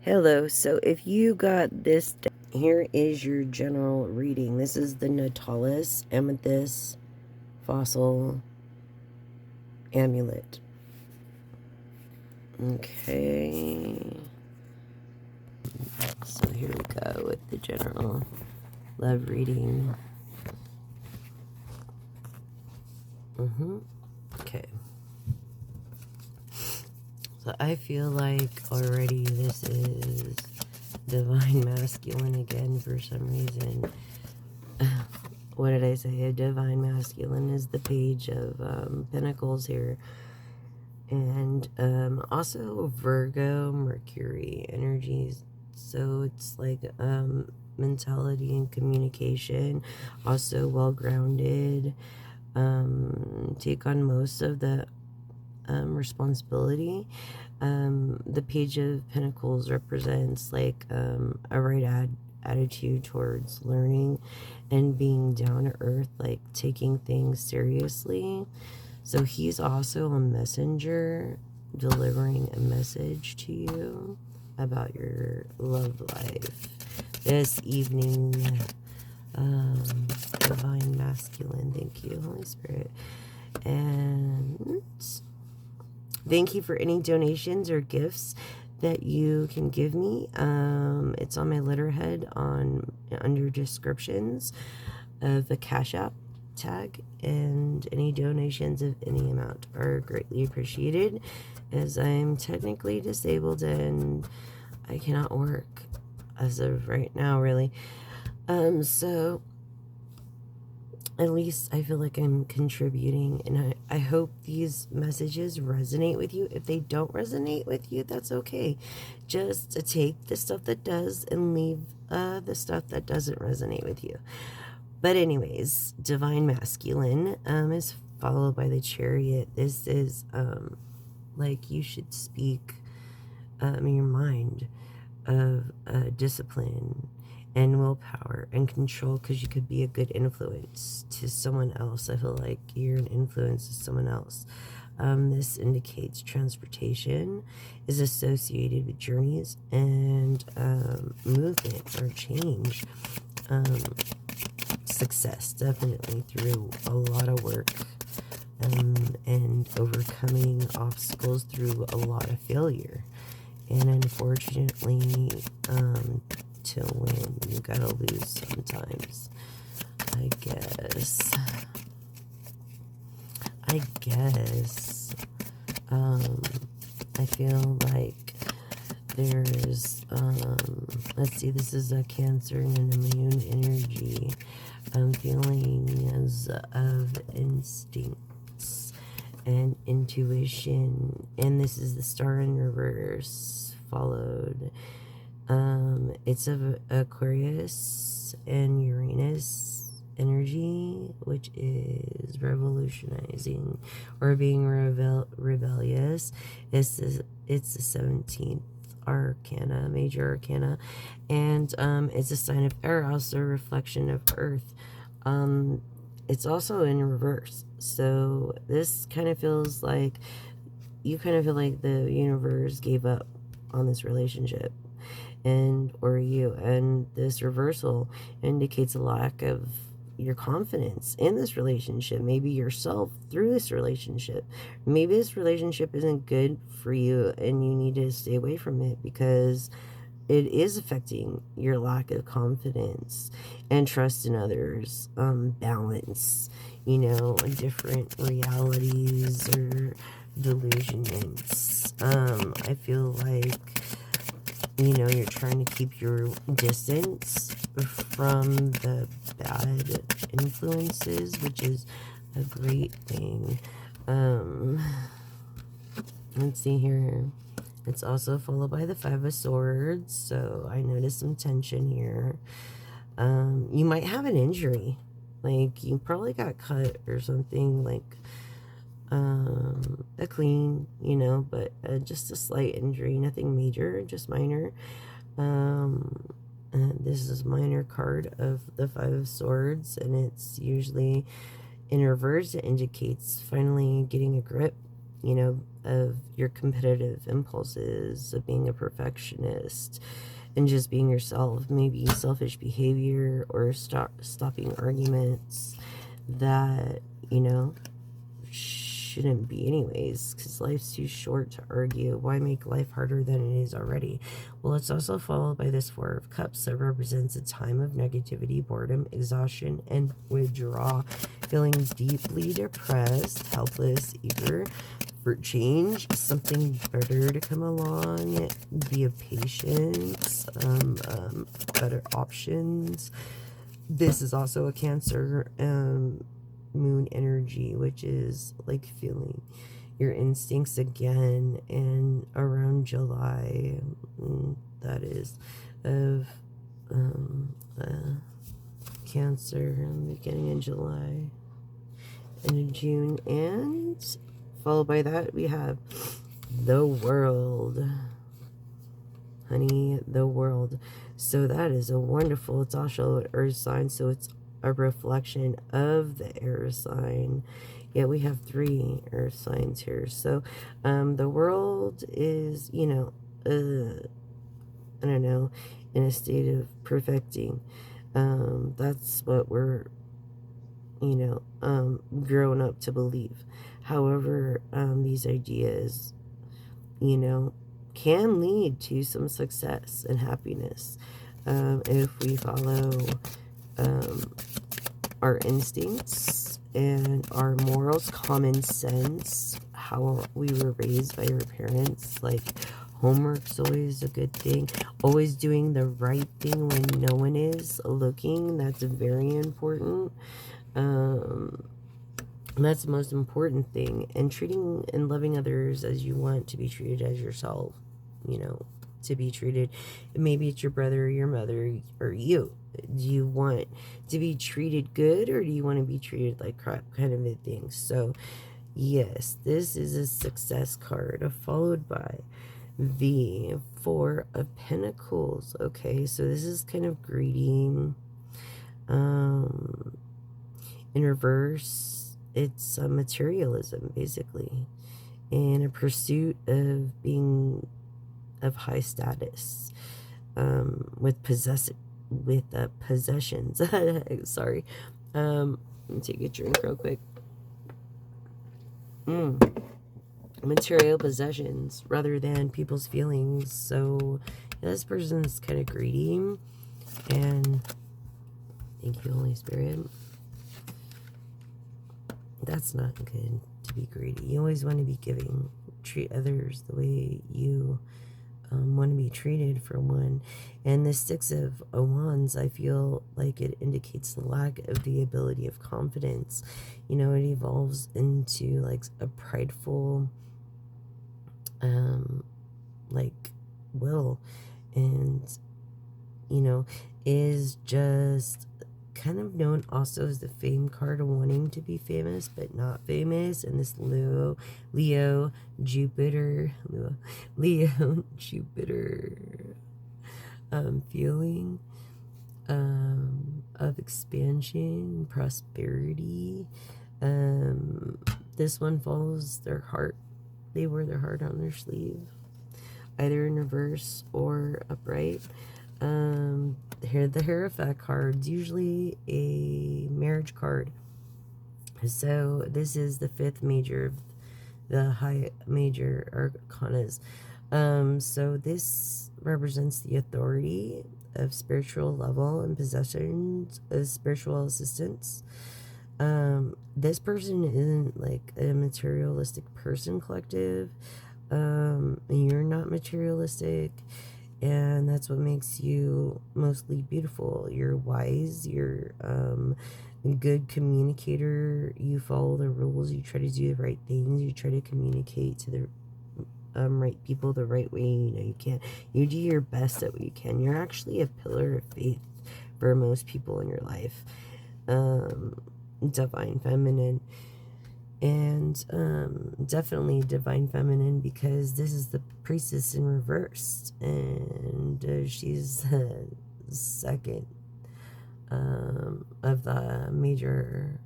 Hello, so if you got this, here is your general reading. This is the Natalis Amethyst Fossil Amulet. Okay. So here we go with the general love reading. Okay. So I feel like already this is divine masculine again for some reason. What did I say? A divine masculine is the page of pentacles here. And also Virgo, Mercury energies. So it's like mentality and communication. Also well-grounded. Take on most of the responsibility. The page of pentacles represents like a right attitude towards learning and being down to earth, like taking things seriously. So he's also a messenger delivering a message to you about your love life this evening. Divine masculine, thank you, Holy Spirit. And thank you for any donations or gifts that you can give me. It's on my letterhead under descriptions of the Cash App tag, and any donations of any amount are greatly appreciated, as I'm technically disabled and I cannot work as of right now, really. So at least I feel like I'm contributing, and I hope these messages resonate with you. If they don't resonate with you, that's okay. Just to take the stuff that does and leave the stuff that doesn't resonate with you. But anyways, divine masculine is followed by the chariot. This is like you should speak in your mind of discipline and willpower and control, because you could be a good influence to someone else. I feel like you're an influence to someone else. This indicates transportation is associated with journeys and movement or change. Success, definitely, through a lot of work and overcoming obstacles through a lot of failure. And unfortunately, to win, you gotta lose sometimes, I guess. I feel like there's, let's see, this is a Cancer and an immune energy. Feelings of instincts and intuition. And this is the Star in reverse followed. It's of Aquarius and Uranus energy, which is revolutionizing or being rebellious. It's the 17th arcana, major arcana, and it's a sign of air, also a reflection of earth. It's also in reverse, so this kind of feels like you kind of feel like the universe gave up on this relationship, and this reversal indicates a lack of your confidence in this relationship, maybe yourself through this relationship. Maybe this relationship isn't good for you and you need to stay away from it because it is affecting your lack of confidence and trust in others, balance, different realities or delusions. I feel like you're trying to keep your distance from the bad influences, which is a great thing. Let's see here. It's also followed by the Five of Swords, so I noticed some tension here. You might have an injury. Like, you probably got cut or something, like a clean, but just a slight injury, nothing major, just minor. And this is minor card of the Five of Swords, and it's usually in reverse. It indicates finally getting a grip you know, of your competitive impulses, of being a perfectionist, and just being yourself. Maybe selfish behavior or stopping arguments that, you know, shouldn't be anyways, because life's too short to argue. Why make life harder than it is already? Well, it's also followed by this Four of Cups that represents a time of negativity, boredom, exhaustion, and withdrawal. Feeling deeply depressed, helpless, eager for change, something better to come along, be patient, better options. This is also a Cancer moon energy, which is like feeling your instincts again. And around July, that is of Cancer, beginning in July and in June, and followed by that we have the World, honey, the World. So that is a wonderful, it's also an earth sign, so it's a reflection of the air sign. Yeah, we have 3 earth signs here. So the World is, you know, I don't know, in a state of perfecting. That's what we're, you know, grown up to believe. However, these ideas, you know, can lead to some success and happiness if we follow our instincts and our morals, common sense, how we were raised by our parents. Like, homework's always a good thing. Always doing the right thing when no one is looking. That's very important. That's the most important thing. And treating and loving others as you want to be treated as yourself. You know, to be treated. Maybe it's your brother or your mother or you. Do you want to be treated good, or do you want to be treated like crap, kind of a thing? So, yes, this is a success card, followed by the Four of Pentacles. Okay, so this is kind of greedy. In reverse, it's materialism, basically, and a pursuit of being of high status, with possessions. Sorry. Let me take a drink real quick. Material possessions rather than people's feelings. So yeah, this person's kind of greedy, and thank you, Holy Spirit. That's not good to be greedy. You always want to be giving. Treat others the way you want to be treated, for one. And the Six of Wands, I feel like it indicates the lack of the ability of confidence. You know, it evolves into like a prideful like will, and you know, is just kind of known also as the fame card, wanting to be famous but not famous. And this Leo Jupiter feeling of expansion, prosperity. This one follows their heart. They wear their heart on their sleeve, either in reverse or upright. Here, the Hierophant card's usually a marriage card. So this is the 5th major of the high major arcanas. So this represents the authority of spiritual level and possessions of spiritual assistance. This person isn't like a materialistic person, collective. You're not materialistic, and that's what makes you mostly beautiful. You're wise, you're a good communicator, you follow the rules, you try to do the right things, you try to communicate to the right people the right way. You know, you do your best at what you can. You're actually a pillar of faith for most people in your life. Divine feminine, and definitely divine feminine, because this is the priestess in reverse, and she's the 2nd of the major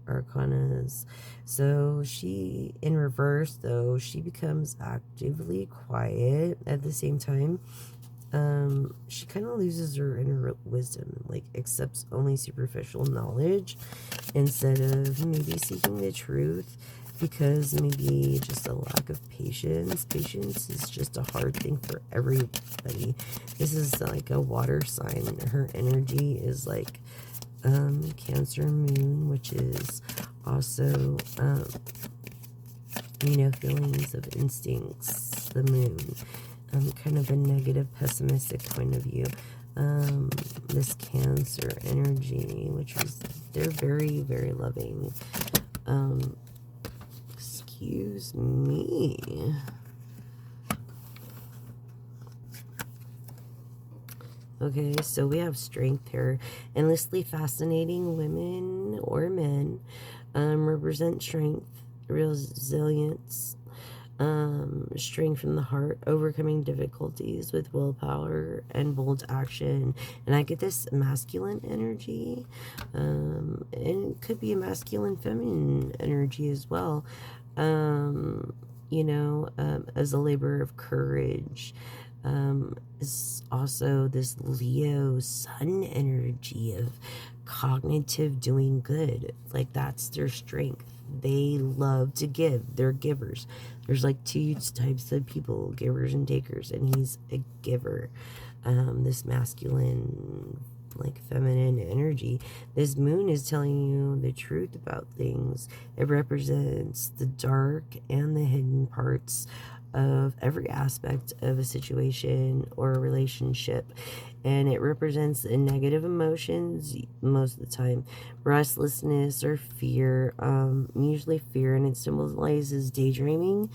arcanas. So she, in reverse though, she becomes actively quiet at the same time. She kind of loses her inner wisdom, like accepts only superficial knowledge instead of maybe seeking the truth, because maybe just a lack of patience. Patience is just a hard thing for everybody. This is like a water sign. Her energy is like Cancer moon, which is also you know, feelings of instincts, the moon, kind of a negative, pessimistic point of view. This Cancer energy, which is, they're very, very loving. Excuse me. Okay, so we have strength here. Endlessly fascinating women or men represent strength, resilience, strength from the heart, overcoming difficulties with willpower and bold action. And I get this masculine energy, and it could be a masculine feminine energy as well. You know, as a labor of courage. Is also this Leo sun energy of cognitive doing good. Like, that's their strength. They love to give. They're givers. There's like two types of people, givers and takers, and he's a giver. This masculine, like feminine energy. This moon is telling you the truth about things. It represents the dark and the hidden parts of every aspect of a situation or a relationship, and it represents the negative emotions most of the time, restlessness or fear, usually fear, and it symbolizes daydreaming,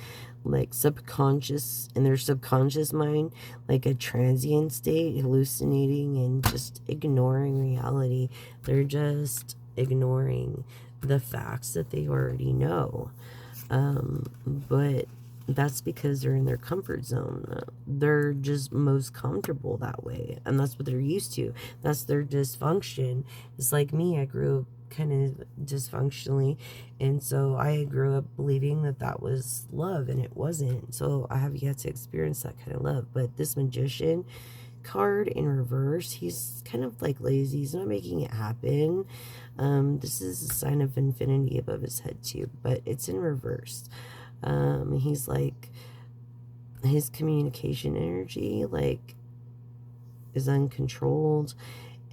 like subconscious, in their subconscious mind, like a transient state, hallucinating and just ignoring reality. They're just ignoring the facts that they already know, but that's because they're in their comfort zone. They're just most comfortable that way, and that's what they're used to. That's their dysfunction. It's like me. I grew up kind of dysfunctionally, and so I grew up believing that that was love, and it wasn't. So I have yet to experience that kind of love. But this Magician card in reverse, he's kind of like lazy. He's not making it happen. This is a sign of infinity above his head too, but it's in reverse. He's like, his communication energy like is uncontrolled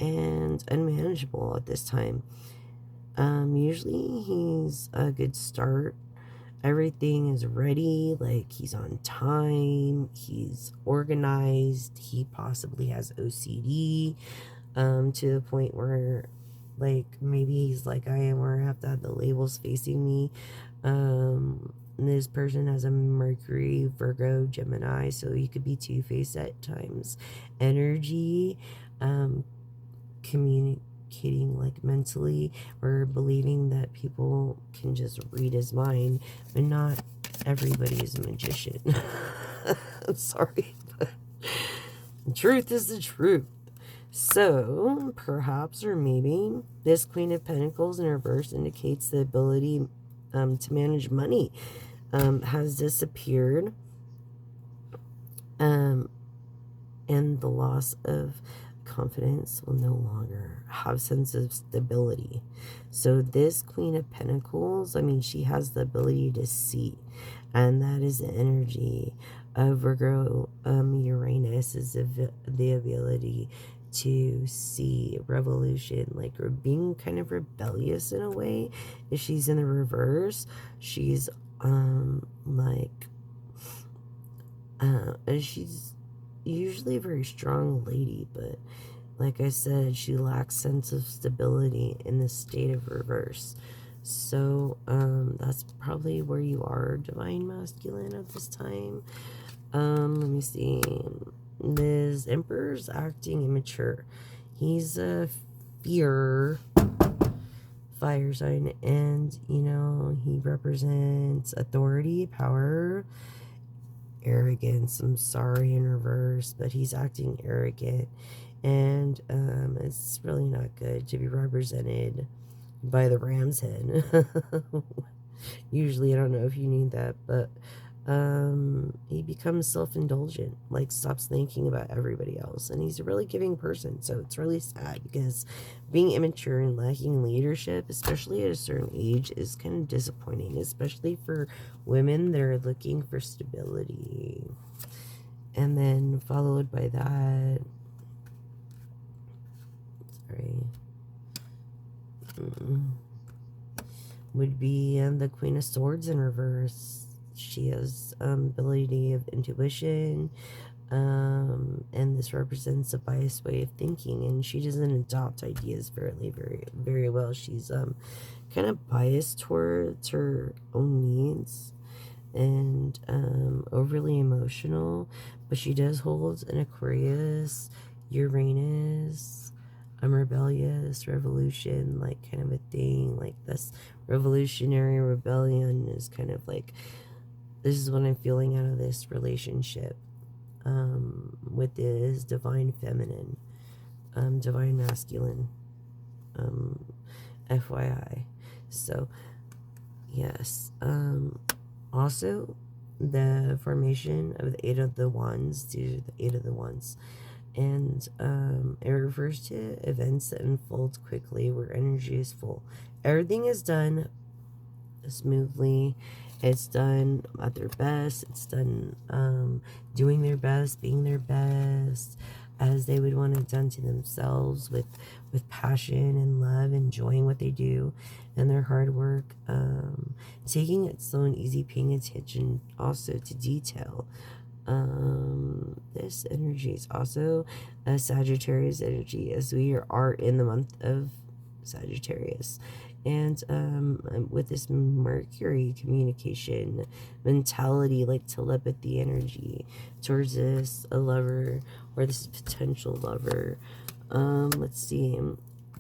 and unmanageable at this time. Usually he's a good start. Everything is ready, like he's on time, he's organized, he possibly has OCD, to the point where like maybe he's like I am, where I have to have the labels facing me. This person has a Mercury, Virgo, Gemini, so you could be two-faced at times. Energy, communicating like mentally, or believing that people can just read his mind, but not everybody is a magician. I'm sorry, but the truth is the truth. So, perhaps or maybe, this Queen of Pentacles in reverse indicates the ability to manage money has disappeared, and the loss of confidence will no longer have sense of stability. So this Queen of Pentacles, I mean, she has the ability to see, and that is the energy of Virgo. Uranus is the ability to see revolution, like being kind of rebellious in a way. If she's in the reverse, she's like she's usually a very strong lady, but like I said, she lacks sense of stability in the state of reverse. So that's probably where you are, divine masculine, at this time. Let me see. This Emperor's acting immature. He's a fire sign, and you know, he represents authority, power, arrogance. I'm sorry, in reverse, but he's acting arrogant, and it's really not good to be represented by the ram's head. Usually, I don't know if you need that, but he becomes self-indulgent, like stops thinking about everybody else, and he's a really giving person. So it's really sad because being immature and lacking leadership, especially at a certain age, is kind of disappointing, especially for women that are looking for stability. And then followed by that, sorry, would be the Queen of Swords in reverse. She has ability of intuition, and this represents a biased way of thinking, and she doesn't adopt ideas very well. She's kind of biased towards her own needs, and overly emotional, but she does hold an Aquarius, Uranus, rebellious, revolution, like kind of a thing. Like this revolutionary rebellion is kind of like, this is what I'm feeling out of this relationship with this divine feminine, divine masculine, FYI. So yes, also the formation of the Eight of the Wands, due to the Eight of the Wands, and it refers to events that unfold quickly where energy is full. Everything is done smoothly, it's done at their best, it's done doing their best, being their best, as they would want it done to themselves, with passion and love, enjoying what they do and their hard work, taking it slow and easy, paying attention also to detail. This energy is also a Sagittarius energy, as we are in the month of Sagittarius, and with this Mercury communication mentality, like telepathy energy towards this a lover, or this potential lover. Let's see,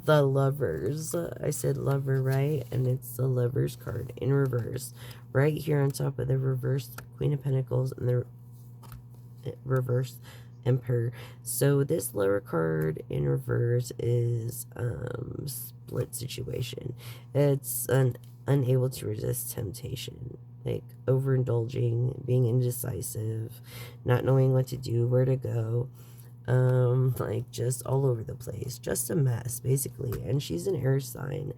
the Lovers, I said lover, right? And it's the Lovers card in reverse, right here on top of the reversed Queen of Pentacles and the reverse Emperor. So this lower card in reverse is split situation. It's unable to resist temptation, like overindulging, being indecisive, not knowing what to do, where to go, like just all over the place, just a mess basically. And she's an air sign,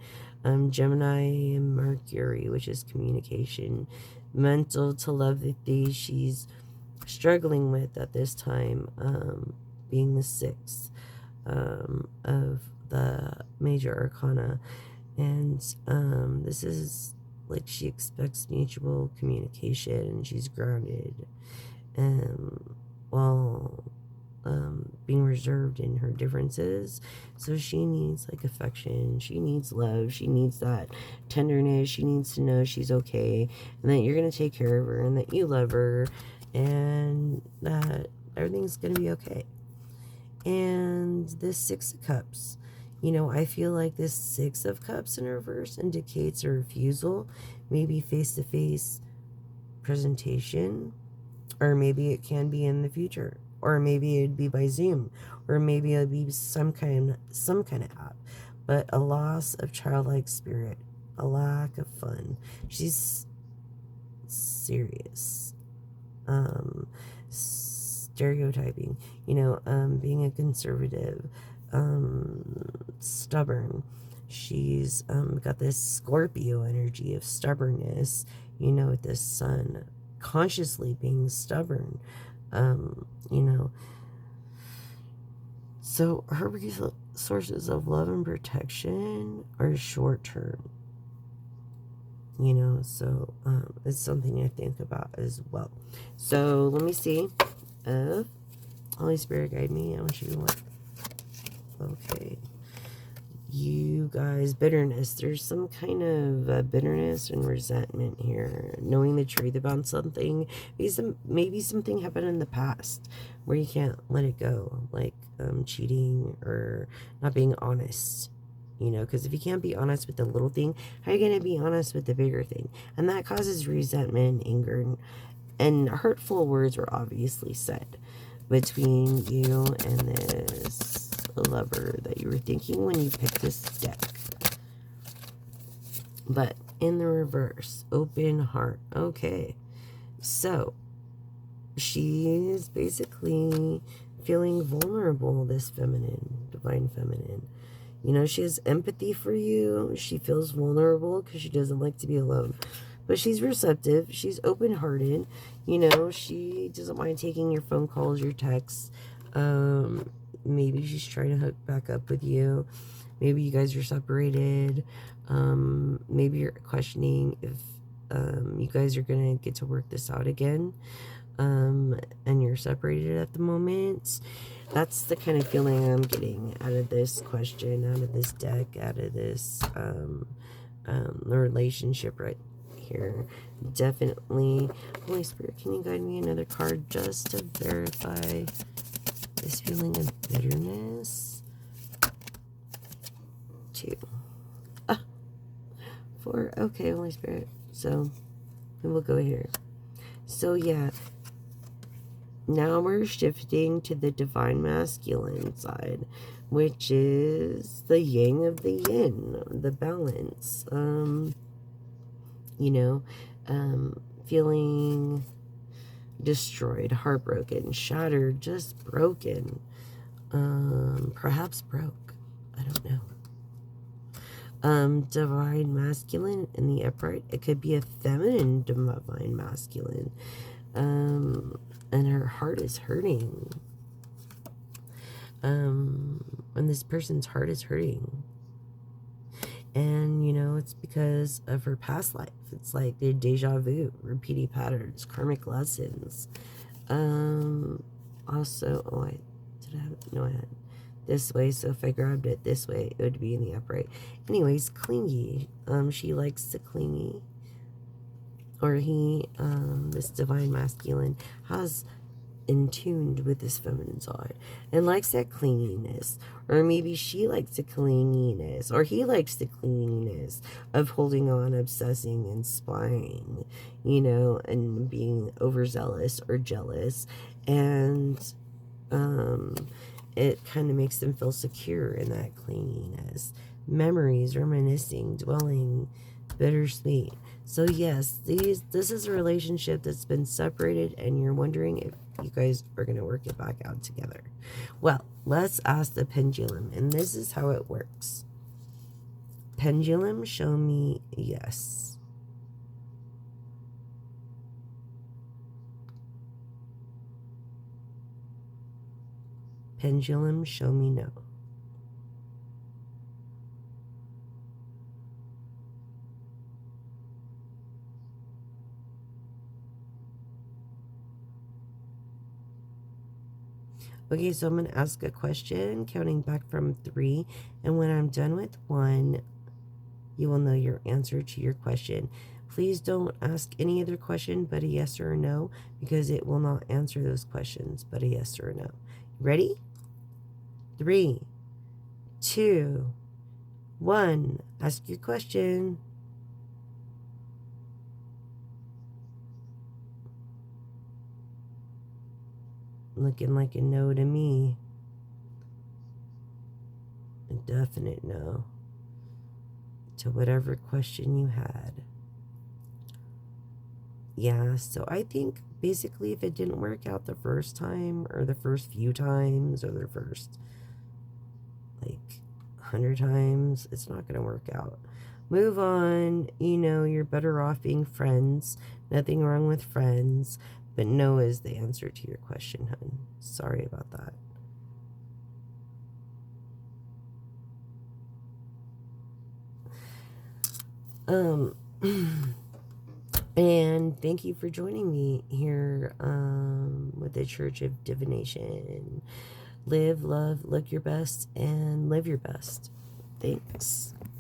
Gemini Mercury, which is communication, mental telepathy. She's struggling with at this time, being the sixth of the major arcana, and this is like she expects mutual communication. She's grounded, while being reserved in her differences. So she needs like affection, she needs love, she needs that tenderness, she needs to know she's okay, and that you're going to take care of her, and that you love her, and that everything's going to be okay. And this Six of Cups, you know, I feel like this Six of Cups in reverse indicates a refusal, maybe face-to-face presentation, or maybe it can be in the future, or maybe it'd be by Zoom, or maybe it'd be some kind of app. But a loss of childlike spirit, a lack of fun. She's serious. Stereotyping, you know, being a conservative, stubborn. She's got this Scorpio energy of stubbornness, you know, with this sun, consciously being stubborn, you know. So her sources of love and protection are short term, you know, so it's something I think about as well. So let me see. Holy Spirit, guide me. I want you to what? Okay. You guys, bitterness. There's some kind of bitterness and resentment here. Knowing the truth about something. Maybe something happened in the past where you can't let it go. Like cheating or not being honest. You know, because if you can't be honest with the little thing, how are you going to be honest with the bigger thing? And that causes resentment, anger, and hurtful words were obviously said between you and this lover that you were thinking when you picked this deck. But in the reverse, open heart. Okay. So she's basically feeling vulnerable, this feminine, divine feminine. You know, she has empathy for you. She feels vulnerable because she doesn't like to be alone. But she's receptive. She's open-hearted. You know, she doesn't mind taking your phone calls, your texts. Maybe she's trying to hook back up with you. Maybe you guys are separated. Maybe you're questioning if you guys are going to get to work this out again. And you're separated at the moment. That's the kind of feeling I'm getting out of this question, out of this deck, out of this relationship right here. Definitely. Holy Spirit, can you guide me another card just to verify this feeling of bitterness? 2. 4. Okay, Holy Spirit. So, we'll go here. So, yeah. Now we're shifting to the divine masculine side, which is the yang of the yin, the balance. You know, feeling destroyed, heartbroken, shattered, just broken. Perhaps broke. I don't know. Divine masculine in the upright. It could be a feminine divine masculine. And her heart is hurting. And this person's heart is hurting. And, you know, it's because of her past life. It's like the deja vu, repeating patterns, karmic lessons. Also, I had this way, so if I grabbed it this way, it would be in the upright. Anyways, clingy. She likes to clingy. Or he, this divine masculine, has in tuned with this feminine side and likes that clinginess. Or maybe she likes the clinginess, or he likes the clinginess of holding on, obsessing, and spying, you know, and being overzealous or jealous. And it kind of makes them feel secure in that clinginess. Memories, reminiscing, dwelling, bittersweet. So yes, this is a relationship that's been separated, and you're wondering if you guys are going to work it back out together. Well, let's ask the pendulum, and this is how it works. Pendulum, show me yes. Pendulum, show me no. Okay, so I'm going to ask a question, counting back from 3. And when I'm done with 1, you will know your answer to your question. Please don't ask any other question but a yes or a no, because it will not answer those questions but a yes or a no. Ready? 3, 2, 1. Ask your question. Looking like a no to me. A definite no to whatever question you had. Yeah, so I think basically if it didn't work out the first time, or the first few times, or the first like 100 times, it's not going to work out. Move on. You know, you're better off being friends. Nothing wrong with friends. But no is the answer to your question, hun. Sorry about that. And thank you for joining me here with the Church of Divination. Live, love, look your best, and live your best. Thanks.